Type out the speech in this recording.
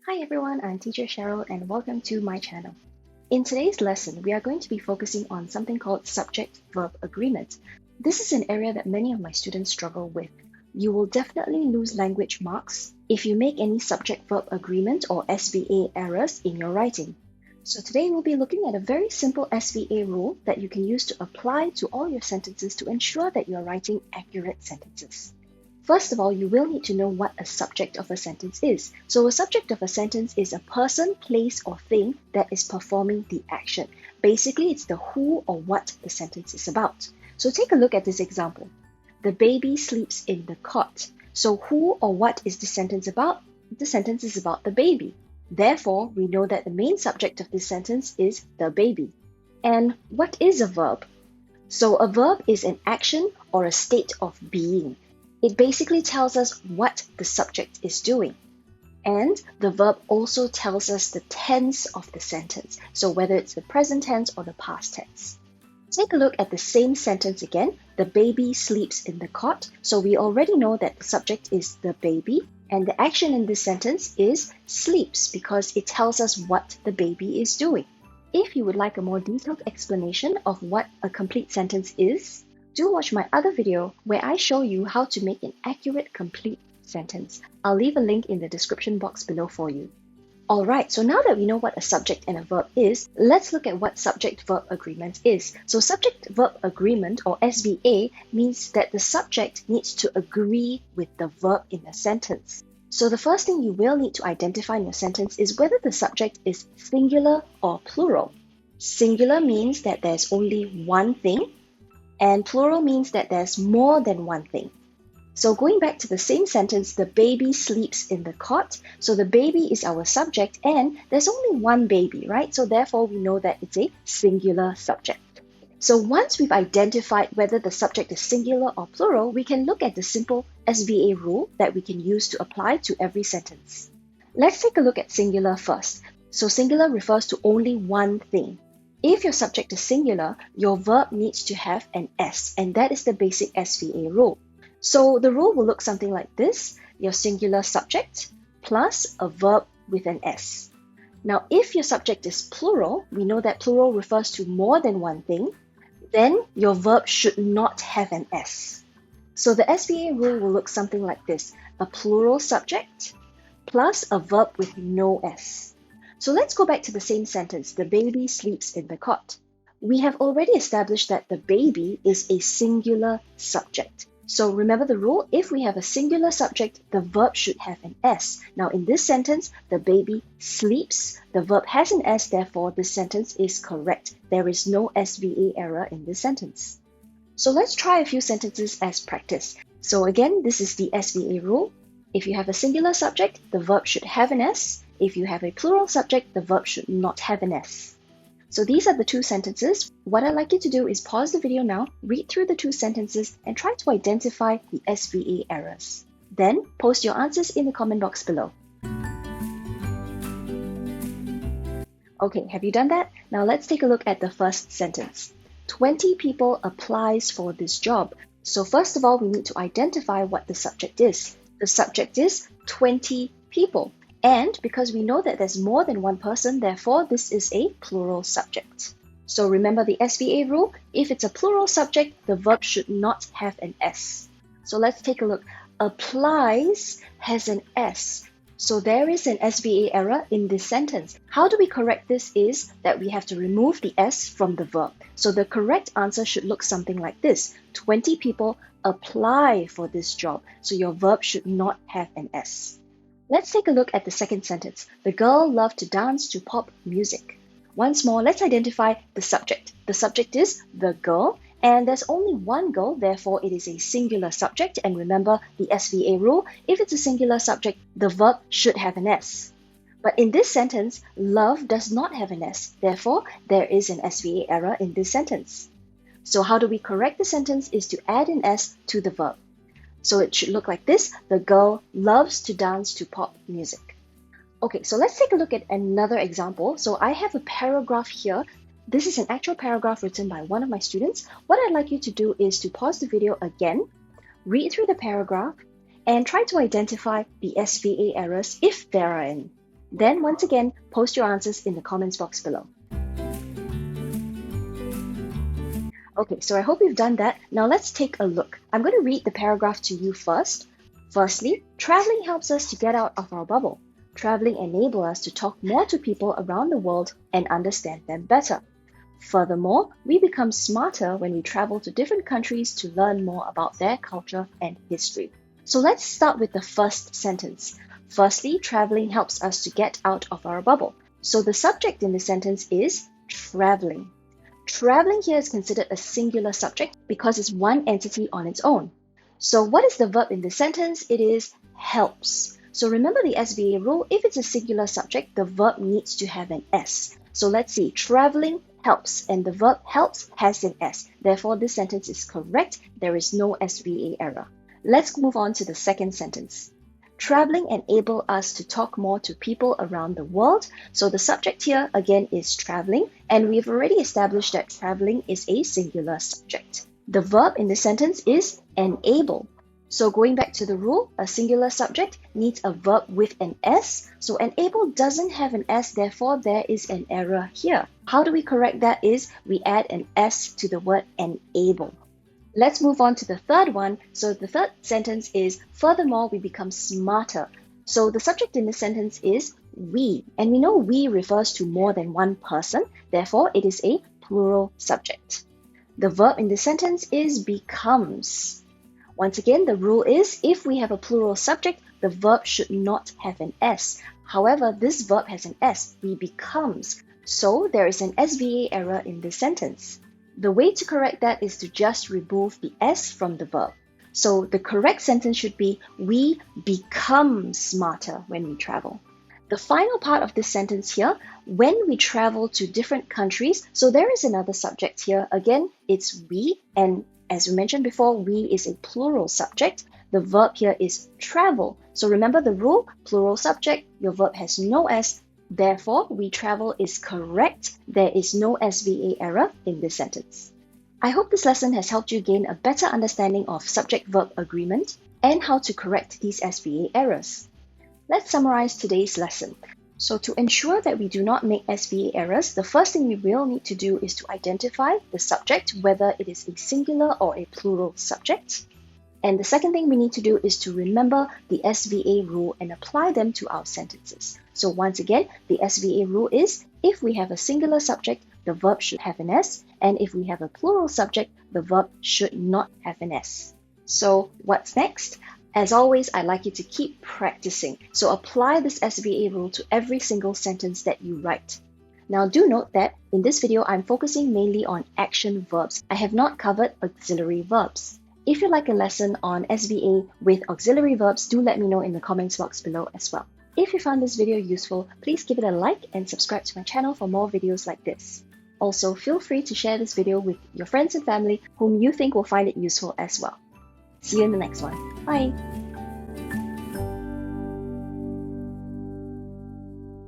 Hi everyone, I'm Teacher Cheryl and welcome to my channel. In today's lesson, we are going to be focusing on something called Subject-Verb Agreement. This is an area that many of my students struggle with. You will definitely lose language marks if you make any Subject-Verb Agreement or SVA errors in your writing. So today we'll be looking at a very simple SVA rule that you can use to apply to all your sentences to ensure that you're writing accurate sentences. First of all, you will need to know what a subject of a sentence is. So a subject of a sentence is a person, place, or thing that is performing the action. Basically, it's the who or what the sentence is about. So take a look at this example. The baby sleeps in the cot. So who or what is the sentence about? The sentence is about the baby. Therefore, we know that the main subject of this sentence is the baby. And what is a verb? So a verb is an action or a state of being. It basically tells us what the subject is doing. And the verb also tells us the tense of the sentence, so whether it's the present tense or the past tense. Take a look at the same sentence again. The baby sleeps in the cot. So we already know that the subject is the baby, and the action in this sentence is sleeps because it tells us what the baby is doing. If you would like a more detailed explanation of what a complete sentence is, do watch my other video where I show you how to make an accurate, complete sentence. I'll leave a link in the description box below for you. Alright, so now that we know what a subject and a verb is, let's look at what subject-verb agreement is. So subject-verb agreement, or SVA, means that the subject needs to agree with the verb in the sentence. So the first thing you will need to identify in your sentence is whether the subject is singular or plural. Singular means that there's only one thing, and plural means that there's more than one thing. So going back to the same sentence, the baby sleeps in the cot. So the baby is our subject and there's only one baby, right? So therefore we know that it's a singular subject. So once we've identified whether the subject is singular or plural, we can look at the simple SVA rule that we can use to apply to every sentence. Let's take a look at singular first. So singular refers to only one thing. If your subject is singular, your verb needs to have an S, and that is the basic SVA rule. So the rule will look something like this: your singular subject plus a verb with an S. Now, if your subject is plural, we know that plural refers to more than one thing, then your verb should not have an S. So the SVA rule will look something like this: a plural subject plus a verb with no S. So let's go back to the same sentence, the baby sleeps in the cot. We have already established that the baby is a singular subject. So remember the rule, if we have a singular subject, the verb should have an S. Now in this sentence, the baby sleeps, the verb has an S, therefore this sentence is correct. There is no SVA error in this sentence. So let's try a few sentences as practice. So again, this is the SVA rule. If you have a singular subject, the verb should have an S. If you have a plural subject, the verb should not have an S. So these are the two sentences. What I'd like you to do is pause the video now, read through the two sentences, and try to identify the SVA errors. Then post your answers in the comment box below. Okay, have you done that? Now let's take a look at the first sentence. 20 people applies for this job. So first of all, we need to identify what the subject is. The subject is 20 people. And because we know that there's more than one person, therefore this is a plural subject. So remember the SVA rule, if it's a plural subject, the verb should not have an S. So let's take a look. Applies has an S. So there is an SVA error in this sentence. How do we correct this is that we have to remove the S from the verb. So the correct answer should look something like this. 20 people apply for this job. So your verb should not have an S. Let's take a look at the second sentence. The girl loved to dance to pop music. Once more, let's identify the subject. The subject is the girl, and there's only one girl, therefore it is a singular subject. And remember the SVA rule, if it's a singular subject, the verb should have an S. But in this sentence, love does not have an S. Therefore, there is an SVA error in this sentence. So how do we correct the sentence is to add an S to the verb. So it should look like this: the girl loves to dance to pop music. Okay, so let's take a look at another example. So I have a paragraph here. This is an actual paragraph written by one of my students. What I'd like you to do is to pause the video again, read through the paragraph, and try to identify the SVA errors if there are any. Then once again, post your answers in the comments box below. Okay, so I hope you've done that. Now let's take a look. I'm going to read the paragraph to you first. Firstly, traveling helps us to get out of our bubble. Traveling enables us to talk more to people around the world and understand them better. Furthermore, we become smarter when we travel to different countries to learn more about their culture and history. So let's start with the first sentence. Firstly, traveling helps us to get out of our bubble. So the subject in the sentence is traveling. Traveling here is considered a singular subject because it's one entity on its own. So what is the verb in the sentence? It is helps. So remember the SVA rule, if it's a singular subject, the verb needs to have an S. So let's see, traveling helps, and the verb helps has an S. Therefore, this sentence is correct. There is no SVA error. Let's move on to the second sentence. Traveling enables us to talk more to people around the world. So the subject here again is traveling, and we've already established that traveling is a singular subject. The verb in the sentence is enable. So going back to the rule, a singular subject needs a verb with an S. So enable doesn't have an S, therefore there is an error here. How do we correct that is we add an S to the word enable. Let's move on to the third one. So the third sentence is, furthermore, we become smarter. So the subject in the sentence is we, and we know we refers to more than one person, therefore it is a plural subject. The verb in the sentence is becomes. Once again, the rule is if we have a plural subject, the verb should not have an S. However, this verb has an S, we becomes. So there is an SVA error in this sentence. The way to correct that is to just remove the S from the verb. So the correct sentence should be, we become smarter when we travel. The final part of this sentence here, when we travel to different countries, so there is another subject here. Again, it's we, and as we mentioned before, we is a plural subject. The verb here is travel. So remember the rule, plural subject, your verb has no S. Therefore, we travel is correct. There is no SVA error in this sentence. I hope this lesson has helped you gain a better understanding of subject-verb agreement and how to correct these SVA errors. Let's summarize today's lesson. So to ensure that we do not make SVA errors, the first thing we will need to do is to identify the subject, whether it is a singular or a plural subject. And the second thing we need to do is to remember the SVA rule and apply them to our sentences. So once again, the SVA rule is if we have a singular subject, the verb should have an S, and if we have a plural subject, the verb should not have an S. So what's next? As always, I'd like you to keep practicing. So apply this SVA rule to every single sentence that you write. Now do note that in this video, I'm focusing mainly on action verbs. I have not covered auxiliary verbs. If you'd like a lesson on SVA with auxiliary verbs, do let me know in the comments box below as well. If you found this video useful, please give it a like and subscribe to my channel for more videos like this. Also, feel free to share this video with your friends and family whom you think will find it useful as well. See you in the next one. Bye!